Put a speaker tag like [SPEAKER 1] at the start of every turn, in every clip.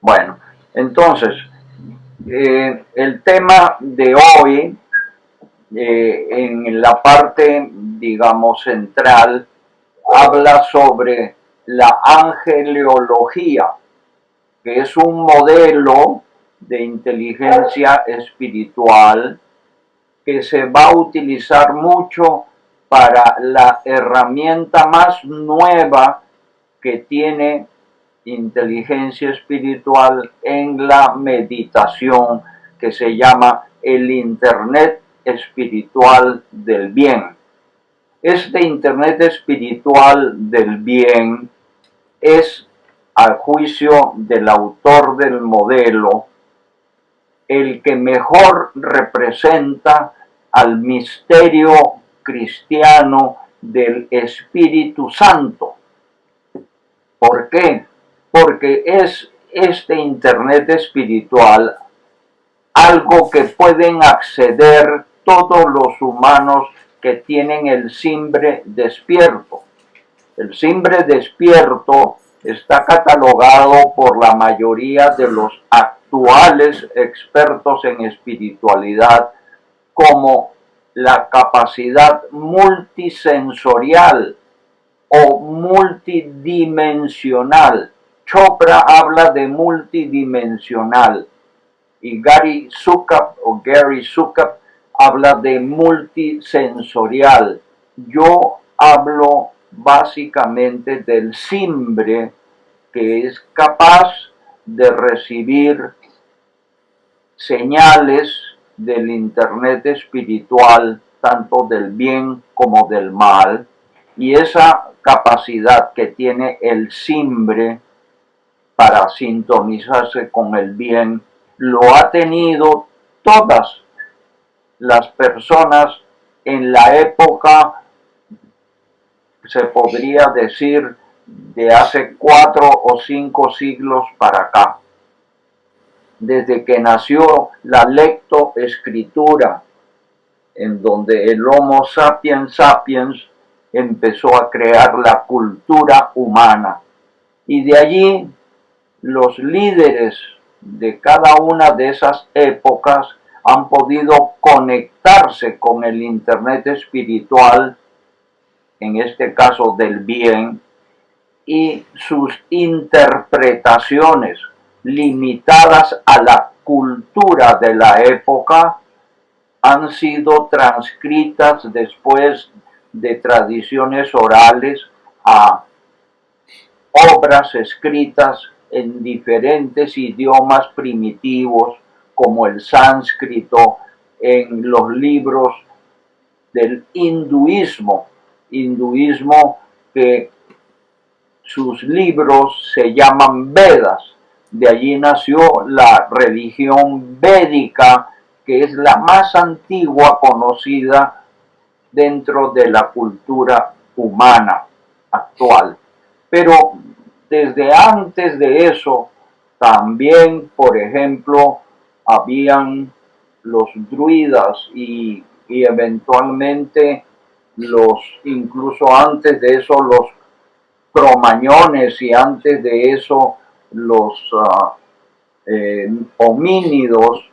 [SPEAKER 1] Bueno, entonces, el tema de hoy, en la parte, digamos, central, habla sobre la angeleología, que es un modelo de inteligencia espiritual que se va a utilizar mucho para la herramienta más nueva que tiene inteligencia espiritual en la meditación, que se llama el Internet espiritual del bien. Este Internet espiritual del bien es, al juicio del autor del modelo, el que mejor representa al misterio cristiano del Espíritu Santo. ¿Por qué? Porque es este Internet espiritual algo que pueden acceder todos los humanos que tienen el simbre despierto. El simbre despierto está catalogado por la mayoría de los actuales expertos en espiritualidad como la capacidad multisensorial o multidimensional. Chopra habla de multidimensional y Gary Zukav habla de multisensorial. Yo hablo básicamente del simbre, que es capaz de recibir señales del Internet espiritual, tanto del bien como del mal, y esa capacidad que tiene el simbre para sintonizarse con el bien, lo ha tenido todas las personas en la época, se podría decir, de hace 4 o 5 siglos para acá. Desde que nació la lectoescritura, en donde el Homo sapiens sapiens empezó a crear la cultura humana. Y de allí los líderes de cada una de esas épocas han podido conectarse con el Internet espiritual, en este caso del bien, y sus interpretaciones limitadas a la cultura de la época han sido transcritas después de tradiciones orales a obras escritas en diferentes idiomas primitivos, como el sánscrito, en los libros del hinduismo que sus libros se llaman Vedas. De allí nació la religión védica, que es la más antigua conocida dentro de la cultura humana actual. Pero desde antes de eso, también, por ejemplo, habían los druidas y eventualmente incluso antes de eso, los cromañones, y antes de eso los homínidos,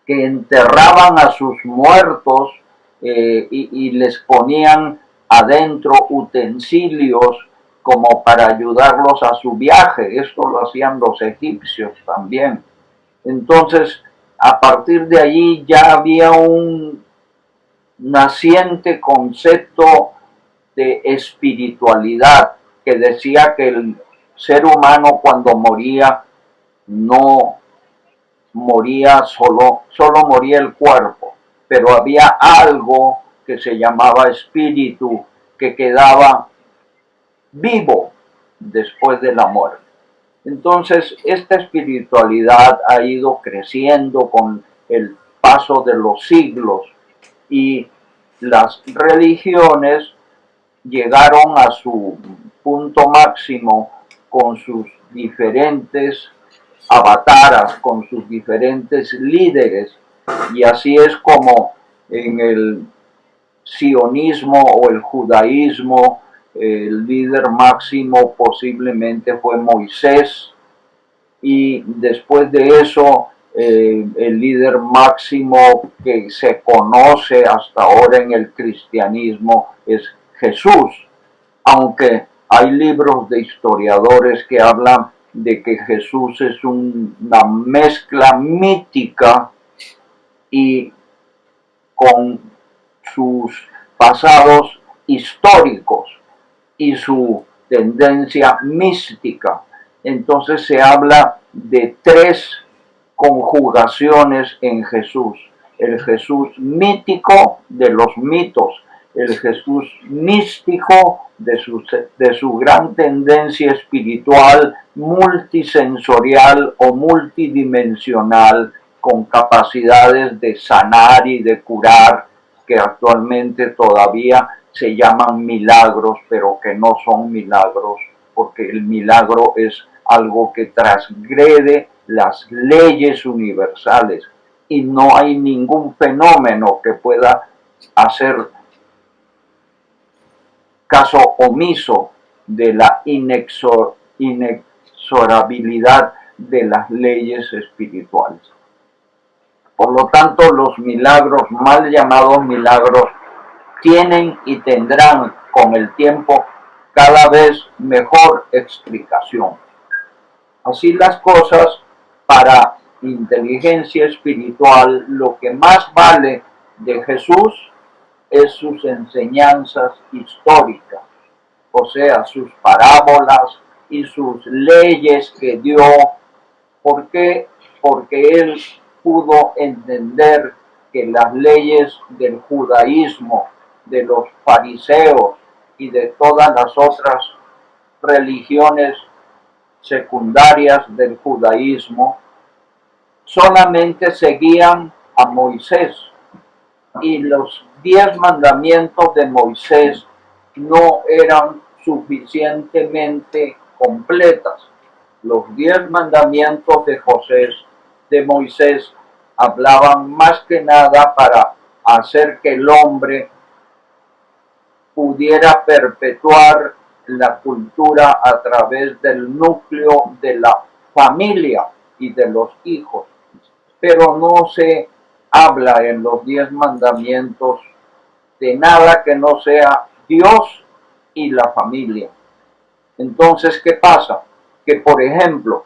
[SPEAKER 1] que enterraban a sus muertos y les ponían adentro utensilios como para ayudarlos a su viaje. Esto lo hacían los egipcios también. Entonces, a partir de allí ya había un naciente concepto de espiritualidad que decía que el ser humano, cuando moría, no moría solo moría el cuerpo, pero había algo que se llamaba espíritu que quedaba vivo después de la muerte. Entonces, esta espiritualidad ha ido creciendo con el paso de los siglos, y las religiones llegaron a su punto máximo con sus diferentes avataras, con sus diferentes líderes, y así es como en el sionismo o el judaísmo el líder máximo posiblemente fue Moisés, y después de eso el líder máximo que se conoce hasta ahora en el cristianismo es Jesús, aunque hay libros de historiadores que hablan de que Jesús es una mezcla mítica y con sus pasados históricos y su tendencia mística. Entonces se habla de tres conjugaciones en Jesús. El Jesús mítico de los mitos, el Jesús místico de su gran tendencia espiritual, multisensorial o multidimensional, con capacidades de sanar y de curar, que actualmente todavía se llaman milagros, pero que no son milagros, porque el milagro es algo que transgrede las leyes universales y no hay ningún fenómeno que pueda hacer caso omiso de la inexorabilidad de las leyes espirituales. Por lo tanto, los milagros, mal llamados milagros, tienen y tendrán con el tiempo cada vez mejor explicación. Así las cosas, para inteligencia espiritual, lo que más vale de Jesús es sus enseñanzas históricas, o sea, sus parábolas y sus leyes que dio. ¿Por qué? Porque él pudo entender que las leyes del judaísmo, de los fariseos y de todas las otras religiones secundarias del judaísmo solamente seguían a Moisés, y los 10 mandamientos de Moisés no eran suficientemente completas. Los 10 mandamientos de Moisés hablaban más que nada para hacer que el hombre pudiera perpetuar la cultura a través del núcleo de la familia y de los hijos. Pero no se habla en los 10 mandamientos de nada que no sea Dios y la familia. Entonces, ¿qué pasa? Que, por ejemplo,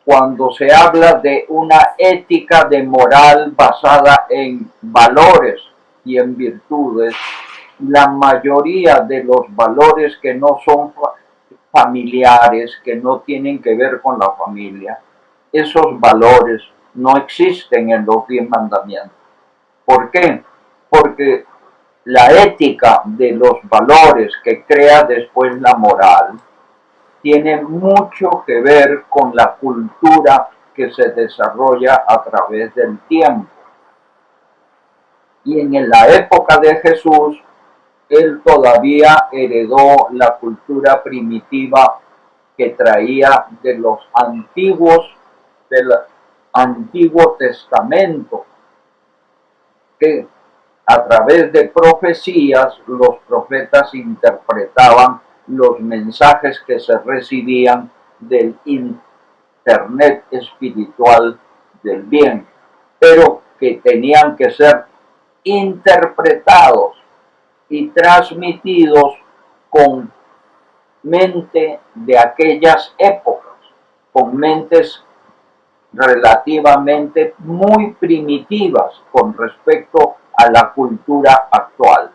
[SPEAKER 1] cuando se habla de una ética de moral basada en valores y en virtudes, la mayoría de los valores que no son familiares, que no tienen que ver con la familia, esos valores no existen en los 10 mandamientos. ¿Por qué? Porque la ética de los valores que crea después la moral tiene mucho que ver con la cultura que se desarrolla a través del tiempo. Y en la época de Jesús, él todavía heredó la cultura primitiva que traía de los antiguos, del Antiguo Testamento, que a través de profecías los profetas interpretaban los mensajes que se recibían del internet espiritual del bien, pero que tenían que ser interpretados y transmitidos con mente de aquellas épocas, con mentes relativamente muy primitivas con respecto a la cultura actual.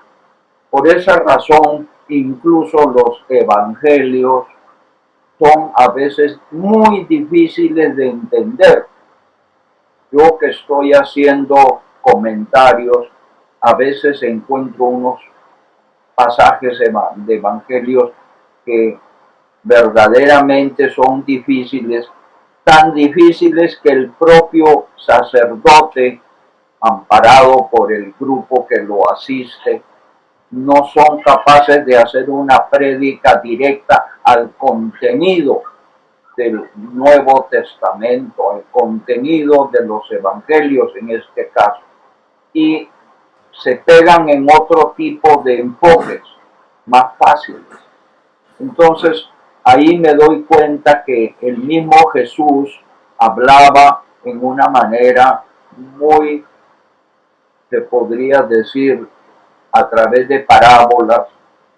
[SPEAKER 1] Por esa razón, incluso los evangelios son a veces muy difíciles de entender. Yo que estoy haciendo comentarios, a veces encuentro unos pasajes de evangelios que verdaderamente son difíciles, tan difíciles que el propio sacerdote, amparado por el grupo que lo asiste, no son capaces de hacer una prédica directa al contenido del Nuevo Testamento, al contenido de los evangelios en este caso, y se pegan en otro tipo de enfoques más fáciles. Entonces, ahí me doy cuenta que el mismo Jesús hablaba en una manera muy, se podría decir, a través de parábolas,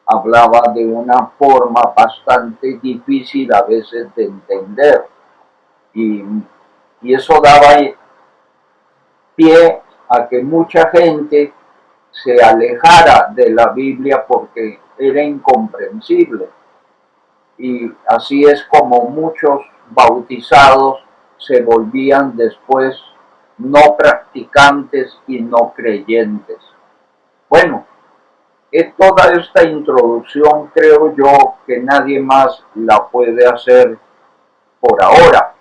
[SPEAKER 1] hablaba de una forma bastante difícil a veces de entender. Y, y eso daba pie a que mucha gente se alejara de la Biblia porque era incomprensible. Y así es como muchos bautizados se volvían después no practicantes y no creyentes. Bueno, toda esta introducción creo yo que nadie más la puede hacer por ahora.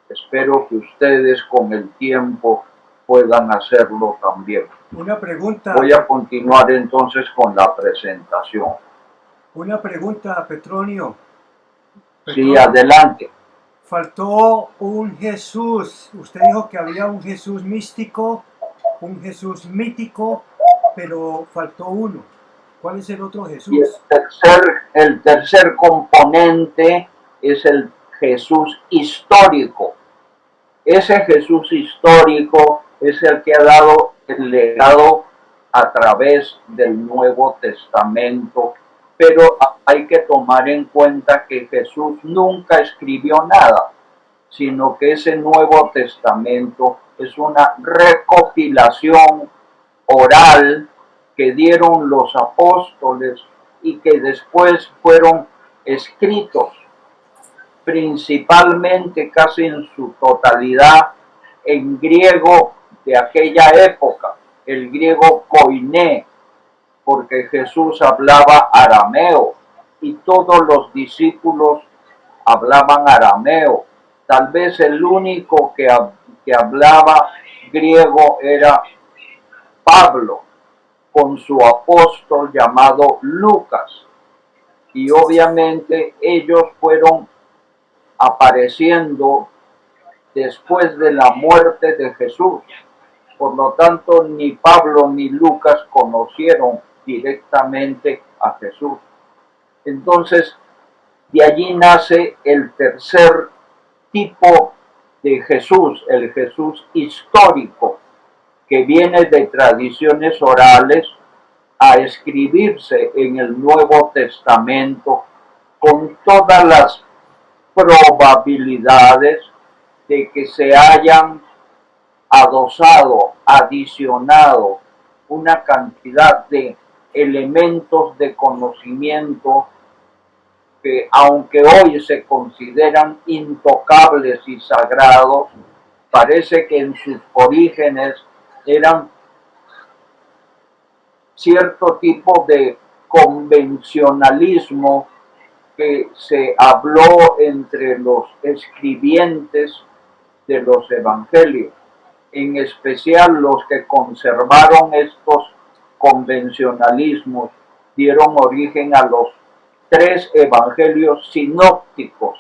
[SPEAKER 1] Espero que ustedes con el tiempo puedan hacerlo también.
[SPEAKER 2] Una pregunta.
[SPEAKER 1] Voy a continuar entonces con la presentación.
[SPEAKER 2] Una pregunta, Petronio.
[SPEAKER 1] Sí, adelante.
[SPEAKER 2] Faltó un Jesús. Usted dijo que había un Jesús místico, un Jesús mítico, pero faltó uno. ¿Cuál es el otro Jesús?
[SPEAKER 1] Y el tercer componente es el Jesús histórico. Ese Jesús histórico es el que ha dado el legado a través del Nuevo Testamento, pero hay que tomar en cuenta que Jesús nunca escribió nada, sino que ese Nuevo Testamento es una recopilación oral que dieron los apóstoles y que después fueron escritos principalmente, casi en su totalidad, en griego de aquella época, el griego koiné, porque Jesús hablaba arameo y todos los discípulos hablaban arameo. Tal vez el único que hablaba griego era Pablo, con su apóstol llamado Lucas. Y obviamente ellos fueron apareciendo después de la muerte de Jesús. Por lo tanto, ni Pablo ni Lucas conocieron directamente a Jesús. Entonces, de allí nace el tercer tipo de Jesús, el Jesús histórico, que viene de tradiciones orales a escribirse en el Nuevo Testamento con todas las probabilidades de que se hayan adosado, adicionado una cantidad de elementos de conocimiento que, aunque hoy se consideran intocables y sagrados, parece que en sus orígenes eran cierto tipo de convencionalismo que se habló entre los escribientes de los evangelios, en especial los que conservaron estos convencionalismos, dieron origen a los 3 evangelios sinópticos,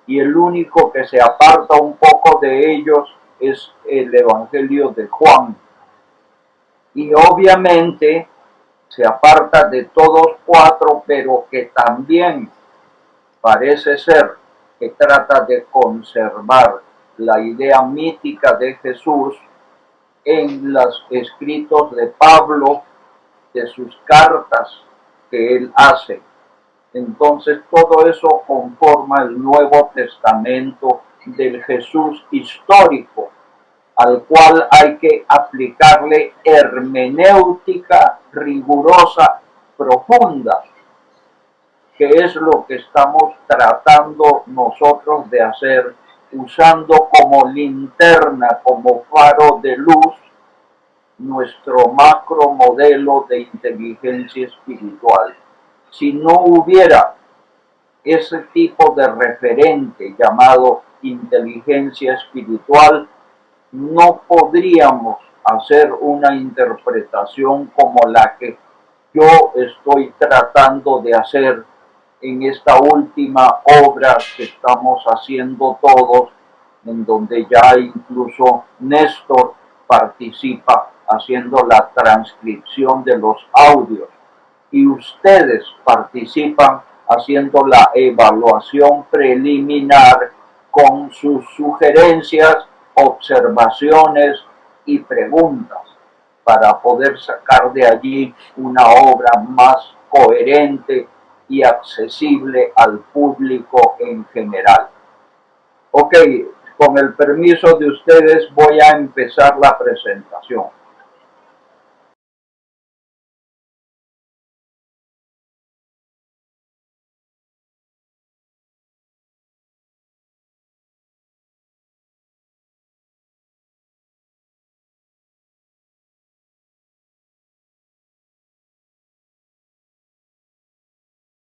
[SPEAKER 1] y el único que se aparta un poco de ellos es el evangelio de Juan. Y obviamente se aparta de todos 4, pero que también parece ser que trata de conservar la idea mítica de Jesús en los escritos de Pablo, de sus cartas que él hace. Entonces todo eso conforma el Nuevo Testamento del Jesús histórico, al cual hay que aplicarle hermenéutica rigurosa, profunda, que es lo que estamos tratando nosotros de hacer, usando como linterna, como faro de luz, nuestro macro modelo de inteligencia espiritual. Si no hubiera ese tipo de referente llamado inteligencia espiritual, no podríamos hacer una interpretación como la que yo estoy tratando de hacer en esta última obra que estamos haciendo todos, en donde ya incluso Néstor participa haciendo la transcripción de los audios y ustedes participan haciendo la evaluación preliminar con sus sugerencias, observaciones y preguntas para poder sacar de allí una obra más coherente y accesible al público en general. Ok, con el permiso de ustedes voy a empezar la presentación.